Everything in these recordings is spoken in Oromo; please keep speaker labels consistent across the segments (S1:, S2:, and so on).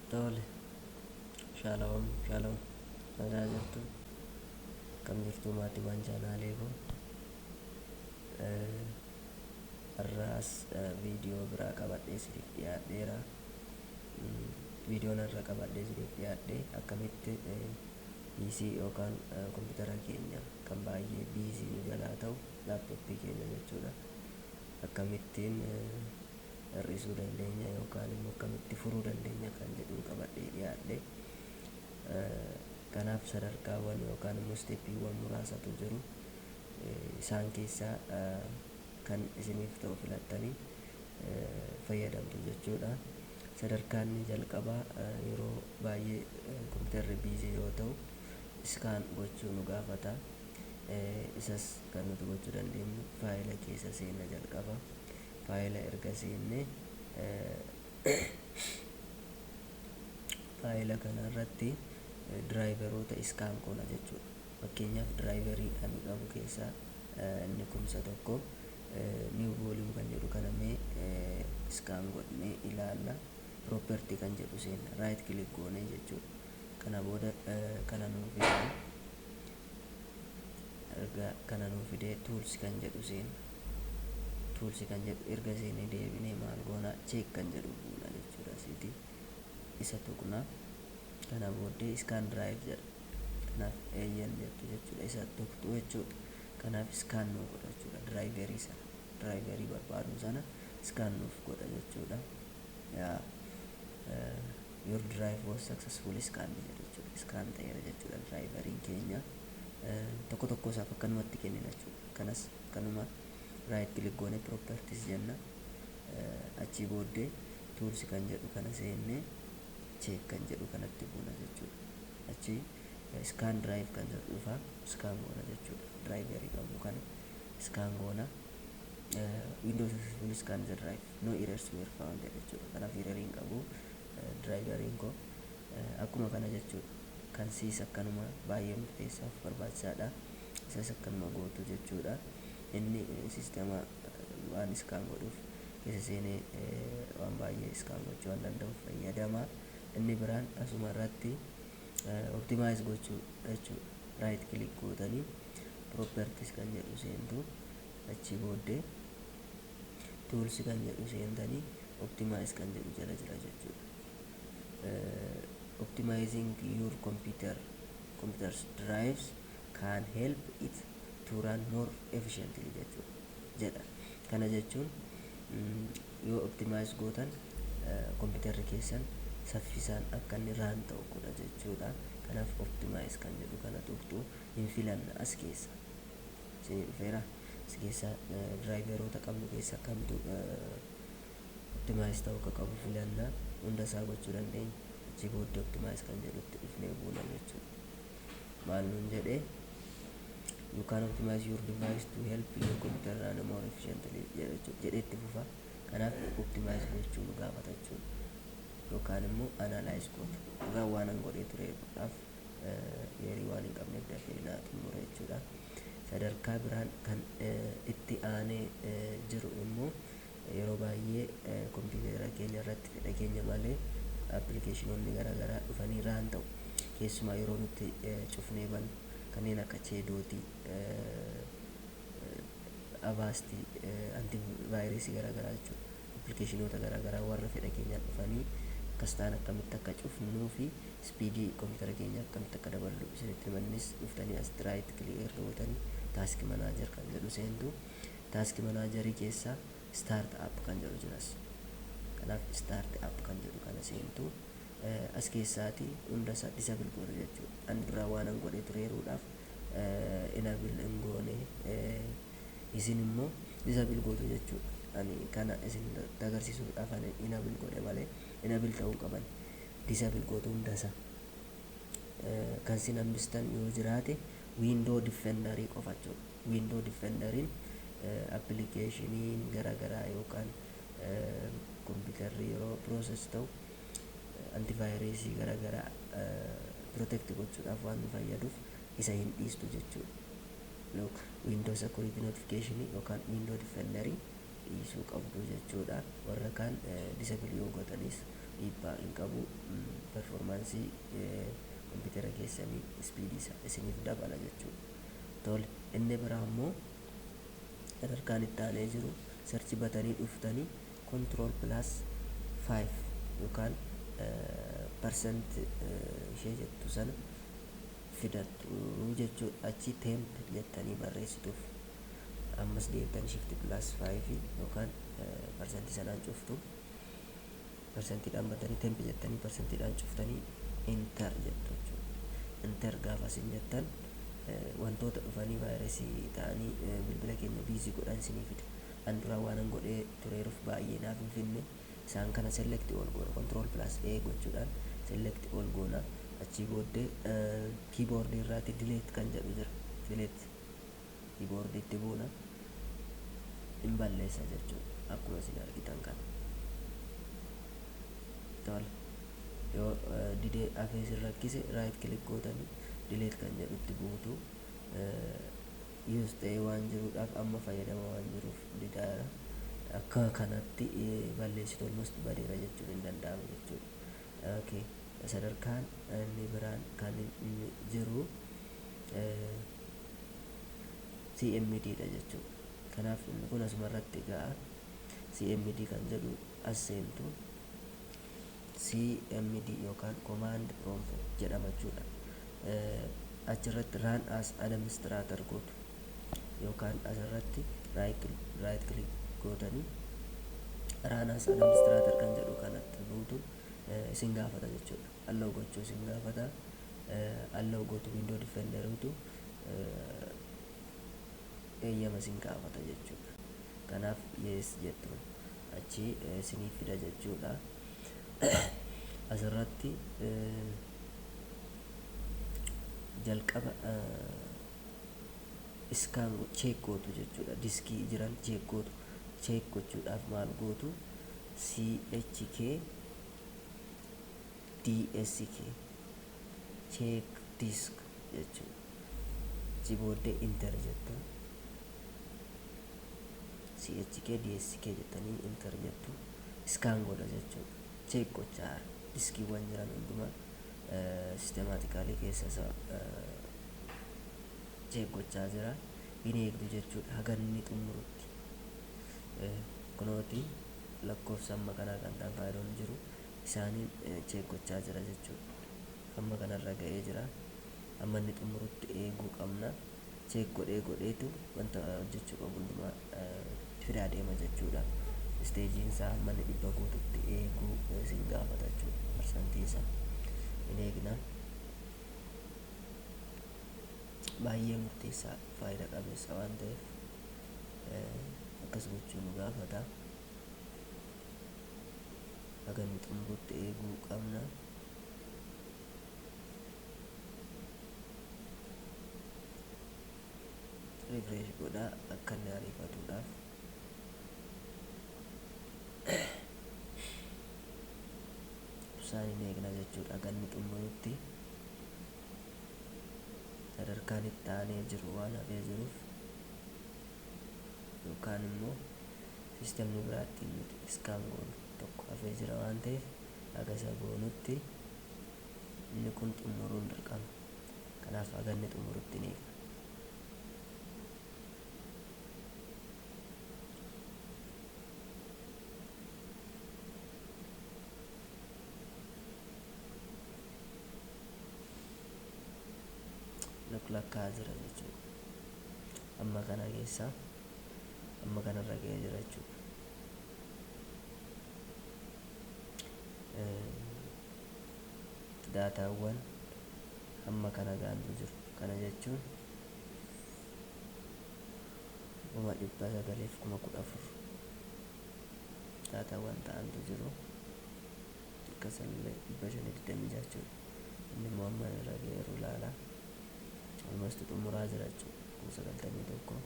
S1: Tole, shalom, shalom. Nagaa jirtu? Akkam jirtu maatiiwwan chaanaalee koo? Har'aas viidiyoo biraa qabadhee isiniif dhiyaadheera. Viidiyoon har'a qabadhee isiniif dhiyaadhe akkamitti PC yookaan kompiitara keenya kan baay'ee biizii nu jalaa ta'u laaptooppii keenya jechuudha. Akkamittiin hir'isuu dandeenya yookaan immoo akkamitti furuu dandeenya kan jedhu qabadhee dhiyaadhe. Kanaaf sadarkaawwan yookaan immoo steeppiiwwan muraasatu jiru. Isaan keessaa kan isiniif ta'u filattanii fayyadamtu jechuudha. Sadarkaan jalqabaa yeroo baay'ee kompiitarri biizii yoo ta'u iskaan gochuu nu gaafata. Isas kan nuti gochuu dandeenyu faayila keessa seenna jalqaba. Faayila erga seennee faayila kanarratti diraayiveroota iskaan goona jechuudha. Fakkeenyaaf diraayiverii ani qabu keessaa inni kumsa tokko new volume kan jedhu kana mee iskaan godhnee ilaalla. Property kan jedhu seenna right click goonee jechuudha. Kana booda kana nuu fidee erga kana nuu fidee tools kan jedhu seenna. Tools kan jedhu erga seenee deebinee maal goona check kan jedhu buuna jechuudha. Asitti isa tuqna. Kana booddee iskaan drive jedha. Kanaaf eeyyan jettu jechuudha. Isa tuqxu jechuudha. Kanaaf iskaan nuu godha jechuudha. Diraayiverii barbaadu sana iskaan nuuf godha jechuudha. Your drive was successfully scanned jedha jechuudha. Iskaan ta'eera jechuudha diraayiveriin keenya. Tokko tokko isaaf akkanumatti kennina jechuudha. Kanas kanuma right click goone properties jenna. Achii booddee tools kan jedhu kana seennee check kan jedhu kanatti buuna jechuudha. Achii scan drive kan jedhu dhufa scan goona jechuudha. Diraayiverii qabu kana scan goona. Windows successfully scan the drive. No errors were found jechuudha. Kanaaf erroriin qabu diraayiveriin koo akkuma kana jechuudha. Kan siis akkanuma baay'ee murteessaaf barbaachisaadha. Isas akkanuma gootu jechuudha. Inni sisteema waan iskaan godhuuf keessa seenee waan baay'ee iskaan gochuu waan danda'uuf fayyadama. Inni biraan asuma irratti optimize gochuu jechuudha. Right click gootanii properties kan jedhu seentu achii booddee tools kan jedhu seentanii optimize kan jedhu jala jira jechuudha. Optimizing your computer's drives can help it to run more efficiently jedha. Kana jechuun yoo optimize gootan kompiitarri keessan saffisaan akka inni raan ta'u godha jechuudha. Kanaaf optimize kan jedhu kana tuqxu hin filanna as keessa. Isin dhufeera as keessa diraayiveroota qabnu keessa kamtu optimize ta'uu akka qabu filanna. Hunda isaa gochuu dandeenya. Achii booddee optimize kan jedhutti dhufnee buuna jechuudha. Maal nuun jedhee you can optimize your device to help your computer run more efficiently jedhetti fufa. Kanaaf optimize gochuu nu gaafata jechuudha. Yookaan immoo analyze goota. Dhugaa waan an godhee tureedhaaf yerii waan hin qabneef dafee naa xumura jechuudha. Sadarkaa biraan kan itti aanee jiru immoo yeroo baay'ee kompiitara keenya irratti fedha keenya malee appilikeeshinoonni garaagaraa dhufanii raan ta'u. Keessumaa yeroo nuti cufnee bannu kanneen akka cheedootii, avaastii, antivaayirasii garaagaraa jechuudha. Appilikeeshinoota garaagaraa warra fedha keenyaan dhufanii akkas ta'an akkamitti akka cufnuu fi spiidii kompiitara keenya akkamitti akka daballu isinitti himannis dhuftanii as right click erga gootanii taask manaajer kan jedhu seentu. Taask manaajerii keessaa start app kan jedhu jiras. Kanaaf start app kan jedhu kana seentu. As keessaati hunda isaa disable godha jechuudha. Ani duraa waan an godhee tureeruudhaaf enable hin goone isin immoo disable gootu jechuudha. Ani kana isin agarsiisuudhaaf ani enable godhe malee enable ta'uu qaban disable gootu hunda isaa. Kan isin hambistan yoo jiraate window defenderii qofa jechuudha. Window defenderiin appilikeeshiniin garaagaraa yookaan kompiitarri yeroo process ta'u antivaayirasii garaagaraa protect gochuudhaaf waan nu fayyaduuf isa hin dhiistu jechuudha. Windows security notification yookaan window defenderii dhiisuu qabdu jechuudha. Warra kaan disable yoo gootanis dhiibbaa hin qabu. Performaansii kompiitara keessanii ispiidii isaa isiniif dabala jechuudha. Tole, inni biraa immoo sadarkaan itti aanee jiru sarchi batanii dhuftanii control plus 5 yookaan percent ishee jettu sana fidattu jechuudha. Achi temp jettanii barreessituuf ammas deebitanii shift plus 5 yookaan persentii sanaan cuftu. Persentiidhaan batanii temp jettanii persentiidhaan cuftanii enter jettu jechuudha. Enter gaafa isin jettan wantoota dhufanii vaayirasii ta'anii bilbila keenya biizii godhan isinii fida. An duraa waanan godhee tureeruuf baay'ee naaf hin finne. Isaan kana select all goona control plus A gochuudhaan select all goona. Achii booddee keyboard irraati delete kan jedhu jira. Delete keyboard itti buuna hin balleessa jechuudha. Akkuma isin argitan kana. Tole, yoo didee hafee isin rakkise right click gootanii delete kan jedhutti buutu. Use ta'ee waan jiruudhaaf amma fayyadama waan jiruuf didaara. Akka kanatti balleessitu almost badeera jechuun hin danda'amu jechuudha. Okay. Sadarkaan inni biraan kan jiru CMD dha jechuudha. Kanaaf inni kun asuma irratti ga'a. CMD kan jedhu as seentu CMD yookaan command prompt jedhama jechuudha. Achirratti run as administrator gootu yookaan asirratti right click gootanii run as administrator kan jedhu kanatti buutu isin gaafata jechuudha. Allow gochuu isin gaafata. Allow gootu window defenderuutu eeyyama isin gaafata jechuudha. Kanaaf yes jettuun achi isinii fida jechuudha. Asirratti jalqaba iskaan check gootu jechuudha. Diskii jiran check gootu. Check gochuudhaaf maal gootu? CHK DSK check disk jechuudha. Achi booddee enter jettu. CHK DSK jettanii enter jettu. Iskaan godha jechuudha. Check gochaa diskiiwwan jiran hundumaa systematically keessa isaa check gochaa jira. Hin eegdu jechuudha haga inni xumurutti. Kunooti lakkoofsa amma kanaa kan ta'an faayidoon jiru isaaniin check gochaa jira jechuudha. Amma kanarra ga'ee jira. Amma inni xumurutti eeguu qabna. Check godheetu wanta hojjechuu qabu hundumaa fidaa deema jechuudha. Steejiin isaa amma inni 100 guututti eeguu isin gaafata jechuudha. Persentii isaa hin eegna. Baay'ee murteessaa faayidaa qabeessa waan ta'eef akkas gochuu nu gaafata. Haga inni xumurutti eeguu qabna. Refresh godhaa akka inni ariifatuudhaaf. Ibsaan hin eegna jechuudha haga inni xumurutti. Sadarkaan itti aanee jiru waan hafee jiruuf yookaan immoo sistemni biraatti nuti iskaan goonu tokko hafee jira waan ta'eef haga isa goonutti inni kun xumuruun dirqama. Kanaaf haga inni xumurutti ni eegna. Lakkaa jira jechuudha. Amma kana keessa amma kanarra ga'ee jira jechuudha. Daataawwan amma kana gaantu jiru. Kana jechuun 9,914 daataawwan ta'antu jiru. Akkasallee 526 jechuudha. Inni immoo amma irra ga'eeru ilaala. Almost xumuraa jira jechuudha. 91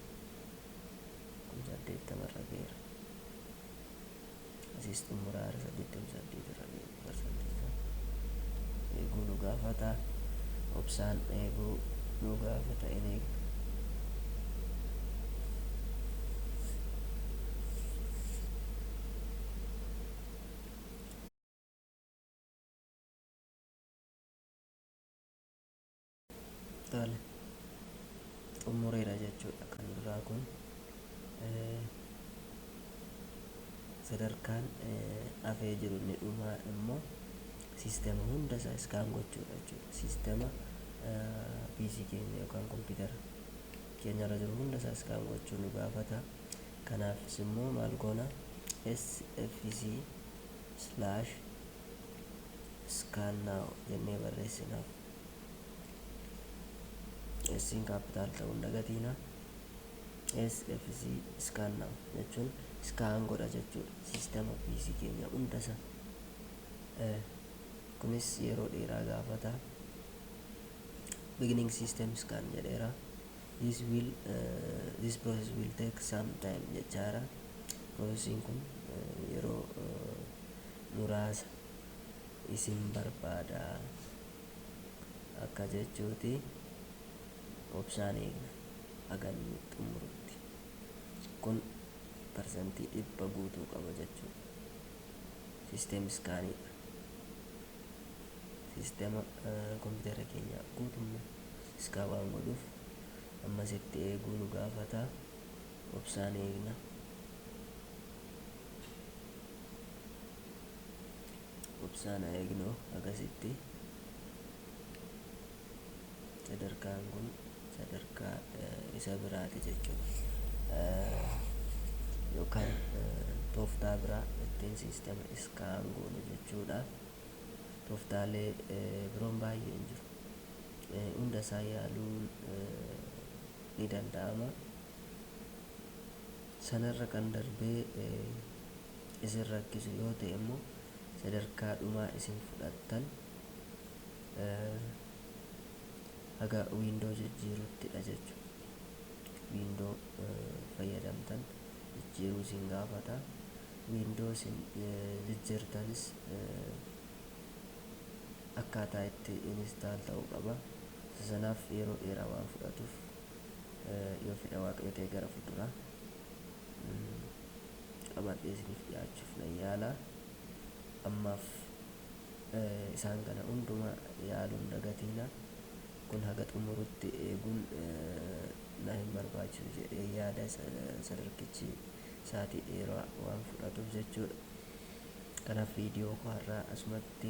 S1: 80 ga'eera. Asiis xumuraa 88 irra ga'eera. Persentii isaa eeguu nu gaafata. Obsaan eeguu nu gaafata. Hin eegna. Tole, xumureera jechuudha. Kan duraa kun sadarkaan hafee jiru inni dhumaa immoo siistema hunda isaa iskaan gochuudha jechuudha. Siistema PC keenya yookaan kompiitara keenyarra jiru hunda isaa iskaan gochuu nu gaafata. Kanaafis immoo maal goona, sfc/scan now jennee barreessinaaf. Siin kaapitaal ta'uu hin dagatiina. sfc scan now jechuun iskaan godha jechuudha siistema PC keenya hunda isaa. Kunis yeroo dheeraa gaafata. Beginning system scan jedheera. This process will take some time jechaadha. Processing kun yeroo muraasa isin barbaada akka jechuuti. Obsaan eegna haga inni xumurutti. Kun parsantii 100 guutuu qaba jechuudha. System scanidha. Sistema kompiitara keenya guutummaa iskaa waan godhuuf ammasitti eeguu nu gaafata. Obsaan eegna. Obsaan eegnu akkasitti. Sadarkaan kun sadarkaa isa biraati jechuudha. Yookaan tooftaa biraa ittiin siistema iskaan goonu jechuudha. Tooftaalee biroon baay'een jiru. Hunda isaa yaaluun ni danda'ama. Sanarra kan darbee isin rakkisu yoo ta'e immoo sadarkaa dhumaa isin fudhattan haga wiindoo jijjiiruuttidha jechuudha. Wiindoo fayyadamtan jijjiiruu isin gaafata. Wiindoo isin jijjiirtanis akkaataa itti instaal ta'uu qaba. Sanaaf yeroo dheeraa waan fudhatuuf yoo fedha waaqayyo ta'e gara fuulduraa qabadhee isiniif dhiyaachuuf nan yaala. Ammaaf isaan kana hundumaa yaaluun dagatiina. Kun haga xumurutti eeguun na hin barbaachisu jedhee yaada. Sadarkichi sa'aatii dheeraa waan fudhatuuf jechuudha. Kanaaf viidiyoo koo har'aa asumatti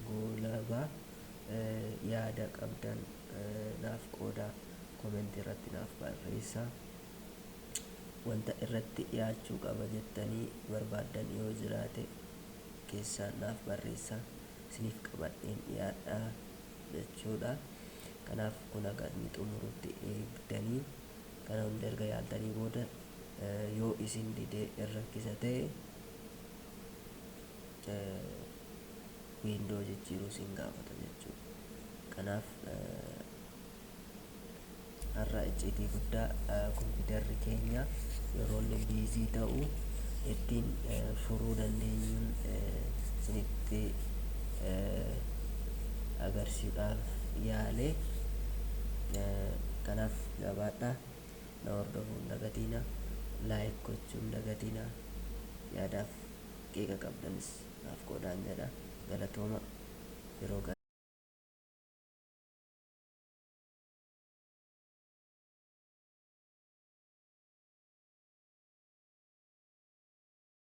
S1: goolabaa. Yaada qabdan naaf qoodaa, komentii irratti naaf barreessaa. Wanta irratti dhiyaachuu qaba jettanii barbaaddan yoo jiraate keessaan naaf barreessaa. Isiniif qabadheen dhiyaadhaa jechuudha. Kanaaf kun haga inni xumurutti eegdanii kana hunda erga yaaltanii booda yoo isin didee rakkisa ta'e wiindoo jijjiiruu isin gaafata jechuudha. Kanaaf har'a icciitii guddaa kompiitarri keenya yeroo inni biizii ta'u ittiin furuu dandeenyuun isinitti agarsiisuudhaaf yaale. Kanaaf jabaadhaa, na hordofuun dagatiina, laayik gochuun dagatiina. Yaadaaf qeeqa qabdanis naaf qoodaan jedha. Galatooma yeroo